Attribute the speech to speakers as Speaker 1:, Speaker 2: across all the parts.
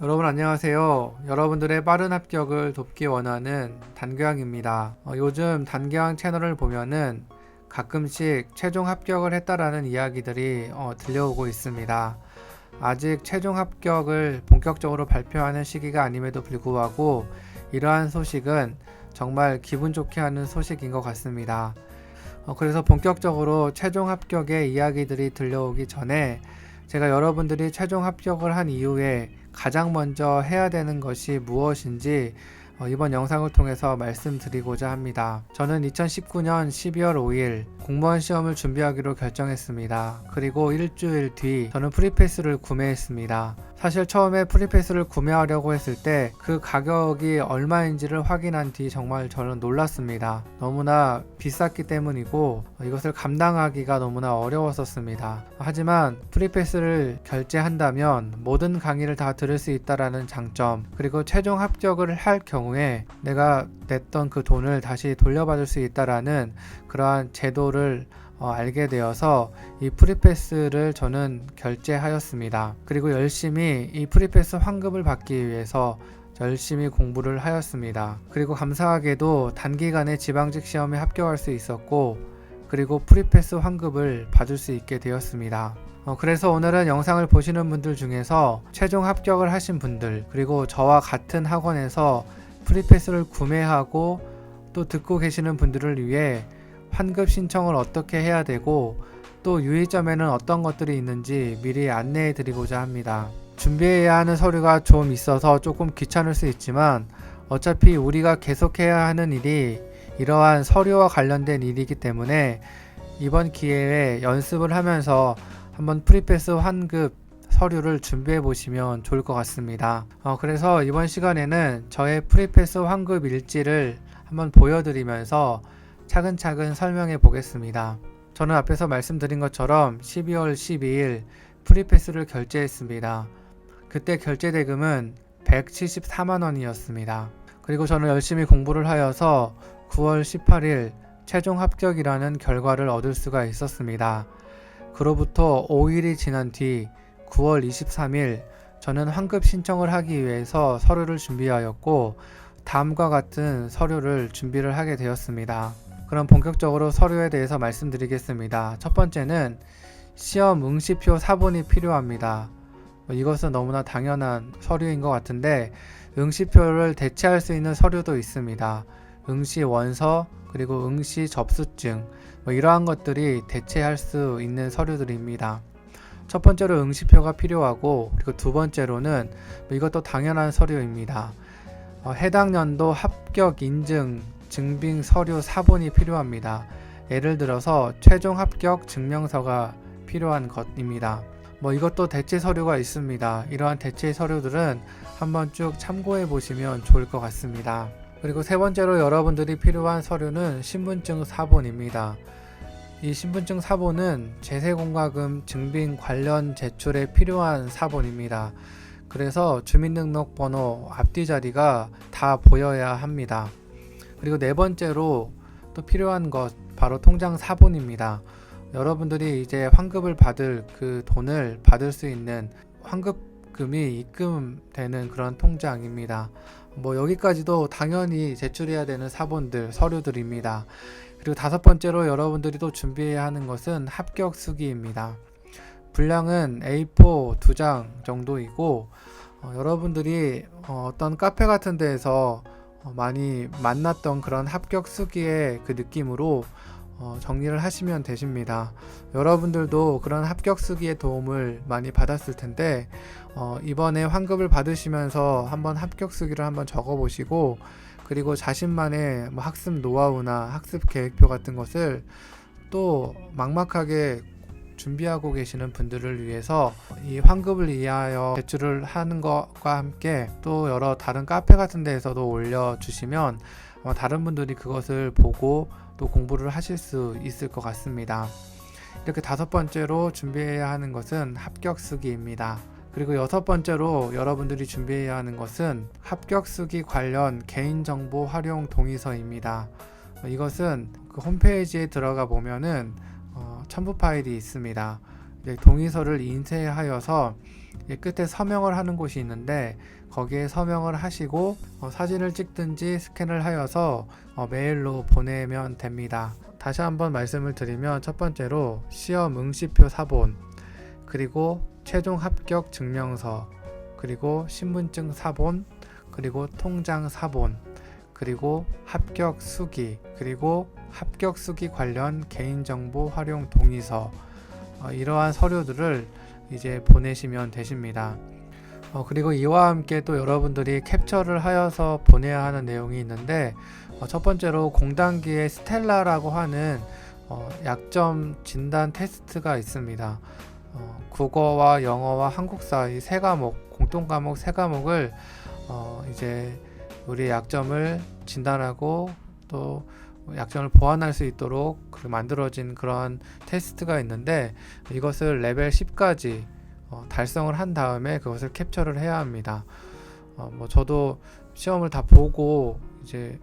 Speaker 1: 여러분 안녕하세요. 여러분들의 빠른 합격을 돕기 원하는 단교양입니다. 요즘 단교양 채널을 보면은 가끔씩 최종 합격을 했다라는 이야기들이 들려오고 있습니다. 아직 최종 합격을 본격적으로 발표하는 시기가 아님에도 불구하고 이러한 소식은 정말 기분 좋게 하는 소식인 것 같습니다. 그래서 본격적으로 최종 합격의 이야기들이 들려오기 전에 제가 여러분들이 최종 합격을 한 이후에 가장 먼저 해야 되는 것이 무엇인지 이번 영상을 통해서 말씀드리고자 합니다. 저는 2019년 12월 5일 공무원 시험을 준비하기로 결정했습니다. 그리고 일주일 뒤 저는 프리패스를 구매했습니다. 사실 처음에 프리패스를 구매하려고 했을 때 그 가격이 얼마인지를 확인한 뒤 정말 저는 놀랐습니다. 너무나 비쌌기 때문이고 이것을 감당하기가 너무나 어려웠었습니다. 하지만 프리패스를 결제한다면 모든 강의를 다 들을 수 있다라는 장점, 그리고 최종 합격을 할 경우에 내가 냈던 그 돈을 다시 돌려받을 수 있다라는 그러한 제도를 알게 되어서 이 프리패스를 저는 결제하였습니다. 그리고 열심히 이 프리패스 환급을 받기 위해서 열심히 공부를 하였습니다. 그리고 감사하게도 단기간에 지방직 시험에 합격할 수 있었고, 그리고 프리패스 환급을 받을 수 있게 되었습니다. 그래서 오늘은 영상을 보시는 분들 중에서 최종 합격을 하신 분들, 그리고 저와 같은 학원에서 프리패스를 구매하고 또 듣고 계시는 분들을 위해 환급 신청을 어떻게 해야 되고 또 유의점에는 어떤 것들이 있는지 미리 안내해 드리고자 합니다. 준비해야 하는 서류가 좀 있어서 조금 귀찮을 수 있지만 어차피 우리가 계속해야 하는 일이 이러한 서류와 관련된 일이기 때문에 이번 기회에 연습을 하면서 한번 프리패스 환급 서류를 준비해 보시면 좋을 것 같습니다. 그래서 이번 시간에는 저의 프리패스 환급 일지를 한번 보여드리면서 차근차근 설명해 보겠습니다. 저는 앞에서 말씀드린 것처럼 12월 12일 프리패스를 결제했습니다. 그때 결제 대금은 174만원이었습니다. 그리고 저는 열심히 공부를 하여서 9월 18일 최종 합격이라는 결과를 얻을 수가 있었습니다. 그로부터 5일이 지난 뒤 9월 23일 저는 환급 신청을 하기 위해서 서류를 준비하였고 다음과 같은 서류를 준비를 하게 되었습니다. 그럼 본격적으로 서류에 대해서 말씀드리겠습니다. 첫 번째는 시험 응시표 사본이 필요합니다. 이것은 너무나 당연한 서류인 것 같은데 응시표를 대체할 수 있는 서류도 있습니다. 응시 원서, 그리고 응시 접수증, 이러한 것들이 대체할 수 있는 서류들입니다. 첫 번째로 응시표가 필요하고, 그리고 두 번째로는 이것도 당연한 서류입니다. 해당 연도 합격 인증 증빙 서류 사본이 필요합니다. 예를 들어서 최종 합격 증명서가 필요한 것입니다. 이것도 대체 서류가 있습니다. 이러한 대체 서류들은 한번 쭉 참고해 보시면 좋을 것 같습니다. 그리고 세 번째로 여러분들이 필요한 서류는 신분증 사본입니다. 이 신분증 사본은 제세공과금 증빙 관련 제출에 필요한 사본입니다. 그래서 주민등록번호 앞뒤 자리가 다 보여야 합니다. 그리고 네 번째로 또 필요한 것 바로 통장 사본입니다. 여러분들이 이제 환급을 받을 그 돈을 받을 수 있는 환급금이 입금되는 그런 통장입니다. 여기까지도 당연히 제출해야 되는 사본들, 서류들입니다. 그리고 다섯 번째로 여러분들이 또 준비해야 하는 것은 합격 수기입니다. 분량은 A4 2장 정도이고 여러분들이 어떤 카페 같은 데에서 많이 만났던 그런 합격 수기의 그 느낌으로 정리를 하시면 되십니다. 여러분들도 그런 합격 수기의 도움을 많이 받았을 텐데 이번에 환급을 받으시면서 한번 합격 수기를 한번 적어 보시고, 그리고 자신만의 학습 노하우나 학습 계획표 같은 것을 또 막막하게 준비하고 계시는 분들을 위해서 이 환급을 위하여 제출을 하는 것과 함께 또 여러 다른 카페 같은 데에서도 올려주시면 다른 분들이 그것을 보고 또 공부를 하실 수 있을 것 같습니다. 이렇게 다섯 번째로 준비해야 하는 것은 합격 수기입니다. 그리고 여섯 번째로 여러분들이 준비해야 하는 것은 합격 수기 관련 개인정보 활용 동의서입니다. 이것은 그 홈페이지에 들어가 보면은 첨부 파일이 있습니다. 동의서를 인쇄하여서 끝에 서명을 하는 곳이 있는데 거기에 서명을 하시고 사진을 찍든지 스캔을 하여서 메일로 보내면 됩니다. 다시 한번 말씀을 드리면 첫 번째로 시험 응시표 사본, 그리고 최종 합격 증명서, 그리고 신분증 사본, 그리고 통장 사본, 그리고 합격 수기, 그리고 합격 수기 관련 개인정보 활용 동의서, 이러한 서류들을 이제 보내시면 되십니다. 그리고 이와 함께 또 여러분들이 캡처를 하여서 보내야 하는 내용이 있는데 첫 번째로 공단기의 스텔라라고 하는 약점 진단 테스트가 있습니다. 국어와 영어와 한국사 이 세 과목, 공통 과목 세 과목을 이제 우리의 약점을 진단하고 또 약점을 보완할 수 있도록 만들어진 그런 테스트가 있는데 이것을 레벨 10까지 달성을 한 다음에 그것을 캡처를 해야 합니다. 저도 시험을 다 보고 이제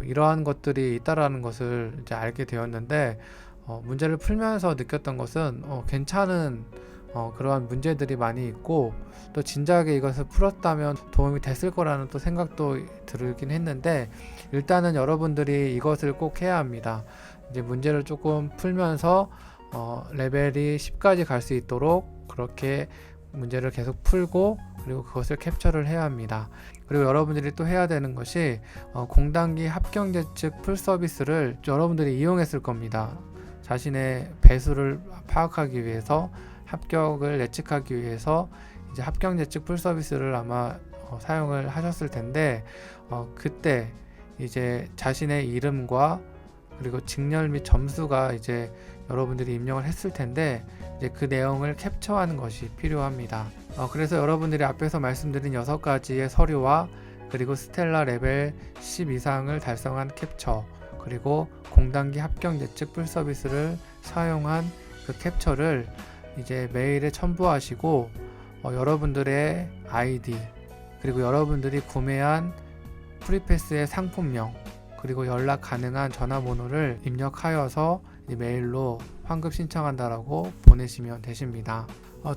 Speaker 1: 이러한 것들이 있다라는 것을 이제 알게 되었는데 문제를 풀면서 느꼈던 것은 괜찮은 그러한 문제들이 많이 있고 또 진작에 이것을 풀었다면 도움이 됐을 거라는 또 생각도 들긴 했는데 일단은 여러분들이 이것을 꼭 해야 합니다. 이제 문제를 조금 풀면서 레벨이 10까지 갈 수 있도록 그렇게 문제를 계속 풀고 그리고 그것을 캡처를 해야 합니다. 그리고 여러분들이 또 해야 되는 것이 공단기 합격 예측 풀 서비스를 여러분들이 이용했을 겁니다. 자신의 배수를 파악하기 위해서 합격을 예측하기 위해서 이제 합격 예측 풀 서비스를 아마 사용을 하셨을 텐데 그때 이제 자신의 이름과 그리고 직렬 및 점수가 이제 여러분들이 입력을 했을 텐데 이제 그 내용을 캡처하는 것이 필요합니다. 그래서 여러분들이 앞에서 말씀드린 6가지의 서류와 그리고 스텔라 레벨 10 이상을 달성한 캡처, 그리고 공단기 합격 예측 풀 서비스를 사용한 그 캡처를 이제 메일에 첨부하시고 여러분들의 아이디, 그리고 여러분들이 구매한 프리패스의 상품명, 그리고 연락 가능한 전화번호를 입력하여서 메일로 환급 신청한다라고 보내시면 되십니다.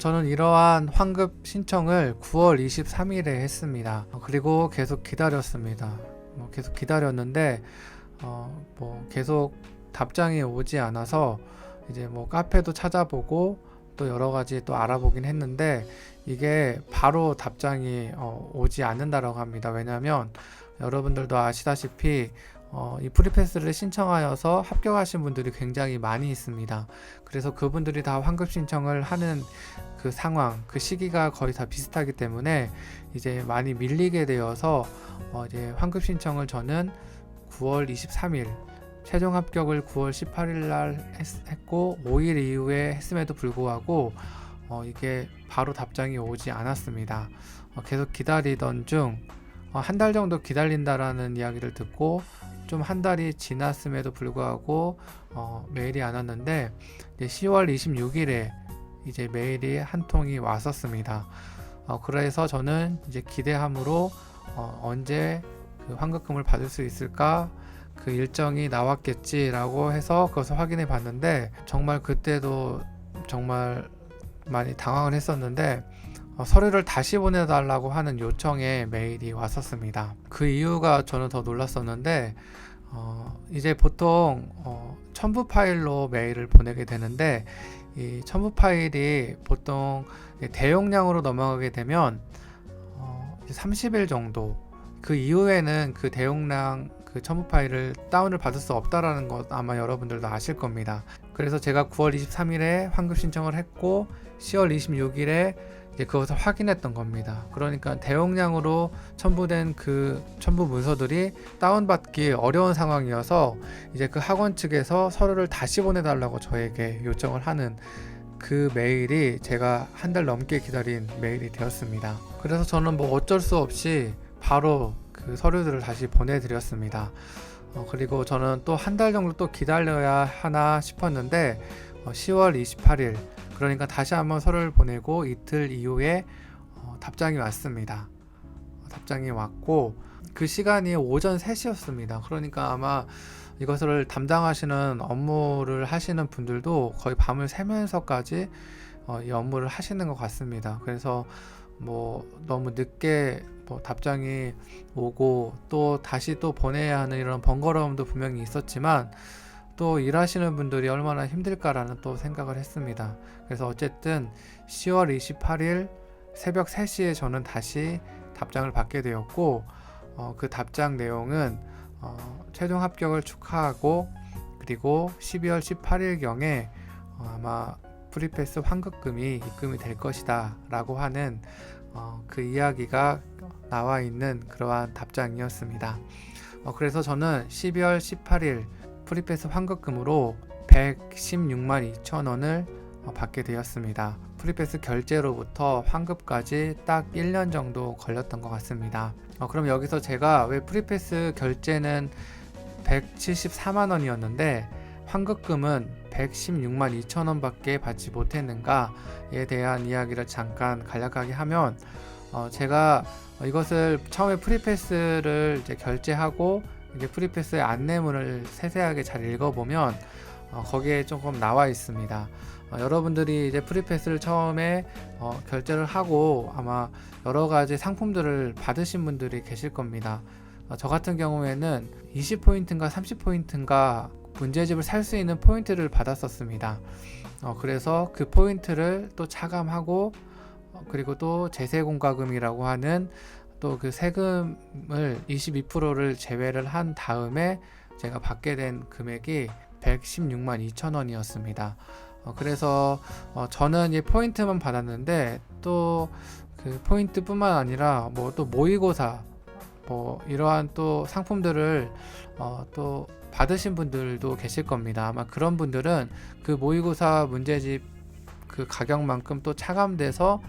Speaker 1: 저는 이러한 환급 신청을 9월 23일에 했습니다. 그리고 계속 기다렸습니다. 계속 기다렸는데 계속 답장이 오지 않아서 이제 카페도 찾아보고 또 여러 가지 또 알아보긴 했는데 이게 바로 답장이 오지 않는다라고 합니다. 왜냐하면 여러분들도 아시다시피 이 프리패스를 신청하여서 합격하신 분들이 굉장히 많이 있습니다. 그래서 그분들이 다 환급 신청을 하는 그 상황, 그 시기가 거의 다 비슷하기 때문에 이제 많이 밀리게 되어서 이제 환급 신청을 저는 9월 23일, 최종 합격을 9월 18일 날 했고 5일 이후에 했음에도 불구하고 이게 바로 답장이 오지 않았습니다. 계속 기다리던 중 한 달 정도 기다린다라는 이야기를 듣고 좀 한 달이 지났음에도 불구하고 메일이 안 왔는데 이제 10월 26일에 이제 메일이 한 통이 왔었습니다. 그래서 저는 이제 기대함으로 언제 그 환급금을 받을 수 있을까, 그 일정이 나왔겠지라고 해서 그것을 확인해 봤는데 정말 그때도 정말 많이 당황을 했었는데 서류를 다시 보내달라고 하는 요청의 메일이 왔었습니다. 그 이유가 저는 더 놀랐었는데 이제 보통 첨부 파일로 메일을 보내게 되는데 이 첨부 파일이 보통 대용량으로 넘어가게 되면 30일 정도, 그 이후에는 그 대용량 그 첨부 파일을 다운을 받을 수 없다라는 것 아마 여러분들도 아실 겁니다. 그래서 제가 9월 23일에 환급 신청을 했고 10월 26일에 이제 그것을 확인했던 겁니다. 그러니까 대용량으로 첨부된 그 첨부 문서들이 다운받기 어려운 상황이어서 이제 그 학원 측에서 서류를 다시 보내달라고 저에게 요청을 하는 그 메일이 제가 한 달 넘게 기다린 메일이 되었습니다. 그래서 저는 어쩔 수 없이 바로 그 서류들을 다시 보내드렸습니다. 그리고 저는 또 한 달 정도 또 기다려야 하나 싶었는데 10월 28일, 그러니까 다시 한번 서류를 보내고 이틀 이후에 답장이 왔습니다. 답장이 왔고 그 시간이 오전 3시였습니다. 그러니까 아마 이것을 담당하시는 업무를 하시는 분들도 거의 밤을 새면서까지 이 업무를 하시는 것 같습니다. 그래서 너무 늦게 답장이 오고 또 다시 또 보내야 하는 이런 번거로움도 분명히 있었지만, 또 일하시는 분들이 얼마나 힘들까라는 또 생각을 했습니다. 그래서 어쨌든 10월 28일 새벽 3시에 저는 다시 답장을 받게 되었고, 그 답장 내용은 최종 합격을 축하하고, 그리고 12월 18일경에 아마 프리패스 환급금이 입금이 될 것이다 라고 하는 그 이야기가 나와 있는 그러한 답장이었습니다. 그래서 저는 12월 18일 프리패스 환급금으로 116만 2천 원을 받게 되었습니다. 프리패스 결제로부터 환급까지 딱 1년 정도 걸렸던 것 같습니다. 그럼 여기서 제가 왜 프리패스 결제는 174만 원이었는데 환급금은 116만 2천 원밖에 받지 못했는가에 대한 이야기를 잠깐 간략하게 하면, 제가 이것을 처음에 프리패스를 이제 결제하고 이제 프리패스의 안내문을 세세하게 잘 읽어보면 거기에 조금 나와 있습니다. 여러분들이 이제 프리패스를 처음에 결제를 하고 아마 여러 가지 상품들을 받으신 분들이 계실 겁니다. 저 같은 경우에는 20포인트인가 30포인트인가 문제집을 살 수 있는 포인트를 받았었습니다. 그래서 그 포인트를 또 차감하고, 그리고 또 제세공과금이라고 하는 또 그 세금을 22%를 제외를 한 다음에 제가 받게 된 금액이 116만 2천 원이었습니다. 그래서 저는 이 포인트만 받았는데, 또 그 포인트뿐만 아니라 또 모의고사 이러한 또 상품들을 또 받으신 분들도 계실 겁니다. 아마 그런 분들은 그 모의고사 문제집 그 가격만큼 또 차감돼서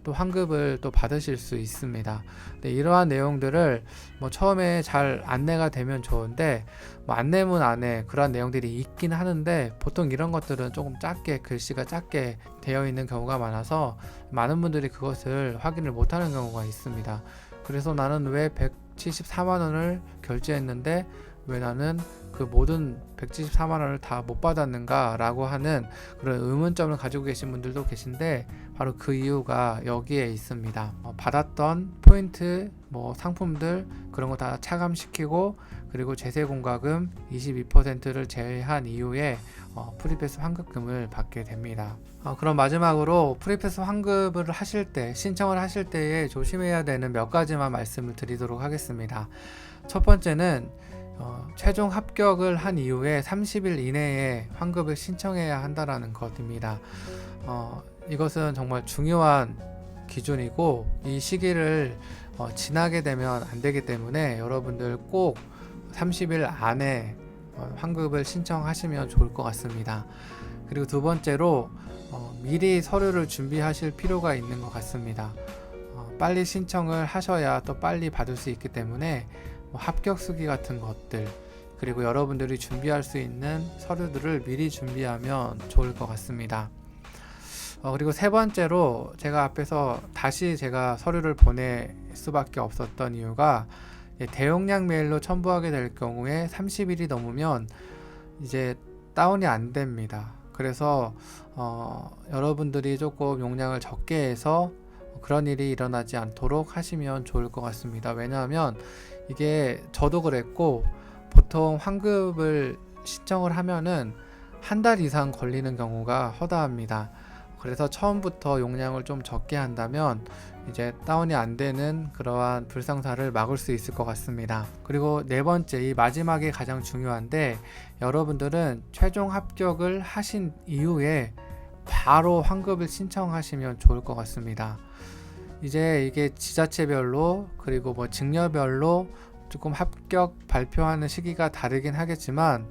Speaker 1: 또 환급을 또 받으실 수 있습니다. 근데 이러한 내용들을 처음에 잘 안내가 되면 좋은데, 안내문 안에 그러한 내용들이 있긴 하는데 보통 이런 것들은 조금 작게, 글씨가 작게 되어 있는 경우가 많아서 많은 분들이 그것을 확인을 못하는 경우가 있습니다. 그래서 나는 왜 174만 원을 결제했는데 왜 나는 그 모든 174만 원을 다 못 받았는가 라고 하는 그런 의문점을 가지고 계신 분들도 계신데, 바로 그 이유가 여기에 있습니다. 받았던 포인트, 상품들 그런 거 다 차감시키고, 그리고 제세공과금 22%를 제외한 이후에 프리패스 환급금을 받게 됩니다. 그럼 마지막으로 프리패스 환급을 하실 때, 신청을 하실 때에 조심해야 되는 몇 가지만 말씀을 드리도록 하겠습니다. 첫 번째는 최종 합격을 한 이후에 30일 이내에 환급을 신청해야 한다는 것입니다. 이것은 정말 중요한 기준이고, 이 시기를 지나게 되면 안 되기 때문에 여러분들 꼭 30일 안에 환급을 신청하시면 좋을 것 같습니다. 그리고 두 번째로 미리 서류를 준비하실 필요가 있는 것 같습니다. 빨리 신청을 하셔야 또 빨리 받을 수 있기 때문에 합격수기 같은 것들, 그리고 여러분들이 준비할 수 있는 서류들을 미리 준비하면 좋을 것 같습니다. 그리고 세 번째로 제가 앞에서 다시 제가 서류를 보낼 수밖에 없었던 이유가, 대용량 메일로 첨부하게 될 경우에 30일이 넘으면 이제 다운이 안 됩니다. 그래서 여러분들이 조금 용량을 적게 해서 그런 일이 일어나지 않도록 하시면 좋을 것 같습니다. 왜냐하면 이게 저도 그랬고, 보통 환급을 신청을 하면은 한 달 이상 걸리는 경우가 허다합니다. 그래서 처음부터 용량을 좀 적게 한다면 이제 다운이 안 되는 그러한 불상사를 막을 수 있을 것 같습니다. 그리고 네 번째, 이 마지막이 가장 중요한데, 여러분들은 최종 합격을 하신 이후에 바로 환급을 신청하시면 좋을 것 같습니다. 이제 이게 지자체별로, 그리고 직녀별로 조금 합격 발표하는 시기가 다르긴 하겠지만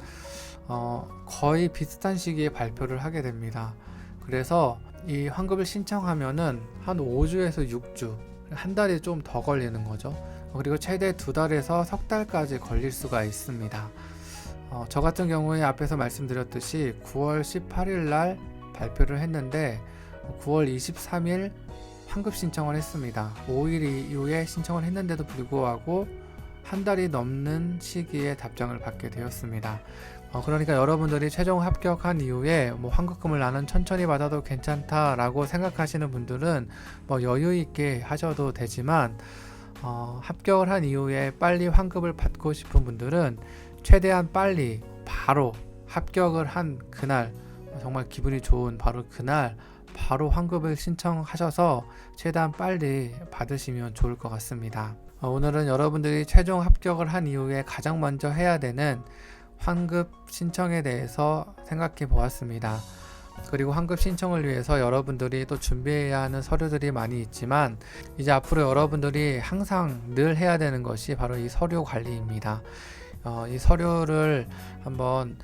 Speaker 1: 거의 비슷한 시기에 발표를 하게 됩니다. 그래서 이 환급을 신청하면은 한 5주에서 6주, 한 달이 좀 더 걸리는 거죠. 그리고 최대 2달에서 석 달까지 걸릴 수가 있습니다. 저 같은 경우에 앞에서 말씀드렸듯이 9월 18일 날 발표를 했는데 9월 23일 환급 신청을 했습니다. 5일 이후에 신청을 했는데도 불구하고 한 달이 넘는 시기에 답장을 받게 되었습니다. 그러니까 여러분들이 최종 합격한 이후에 뭐 환급금을 나는 천천히 받아도 괜찮다라고 생각하시는 분들은 뭐 여유 있게 하셔도 되지만 합격을 한 이후에 빨리 환급을 받고 싶은 분들은 최대한 빨리 바로 합격을 한 그날, 정말 기분이 좋은 바로 그날 바로 환급을 신청하셔서 최대한 빨리 받으시면 좋을 것 같습니다. 오늘은 여러분들이 최종 합격을 한 이후에 가장 먼저 해야 되는 환급 신청에 대해서 생각해 보았습니다. 그리고 환급 신청을 위해서 여러분들이 또 준비해야 하는 서류들이 많이 있지만 이제 앞으로 여러분들이 항상 늘 해야 되는 것이 바로 이 서류 관리입니다. 이 서류를 한번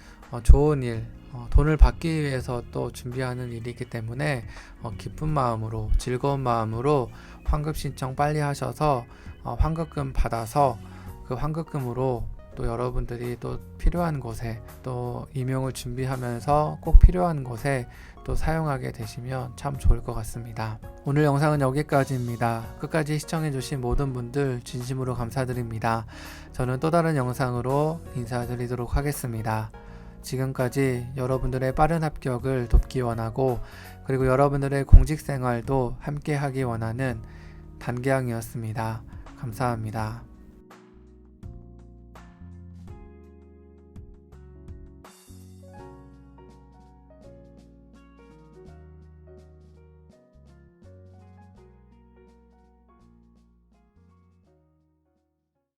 Speaker 1: 좋은 일, 돈을 받기 위해서 또 준비하는 일이기 때문에 기쁜 마음으로, 즐거운 마음으로 환급 신청 빨리 하셔서 환급금 받아서 그 환급금으로 또 여러분들이 또 필요한 곳에 또 임용을 준비하면서 꼭 필요한 곳에 또 사용하게 되시면 참 좋을 것 같습니다. 오늘 영상은 여기까지입니다. 끝까지 시청해주신 모든 분들 진심으로 감사드립니다. 저는 또 다른 영상으로 인사드리도록 하겠습니다. 지금까지 여러분들의 빠른 합격을 돕기 원하고 그리고 여러분들의 공직생활도 함께 하기 원하는 단계양이었습니다. 감사합니다.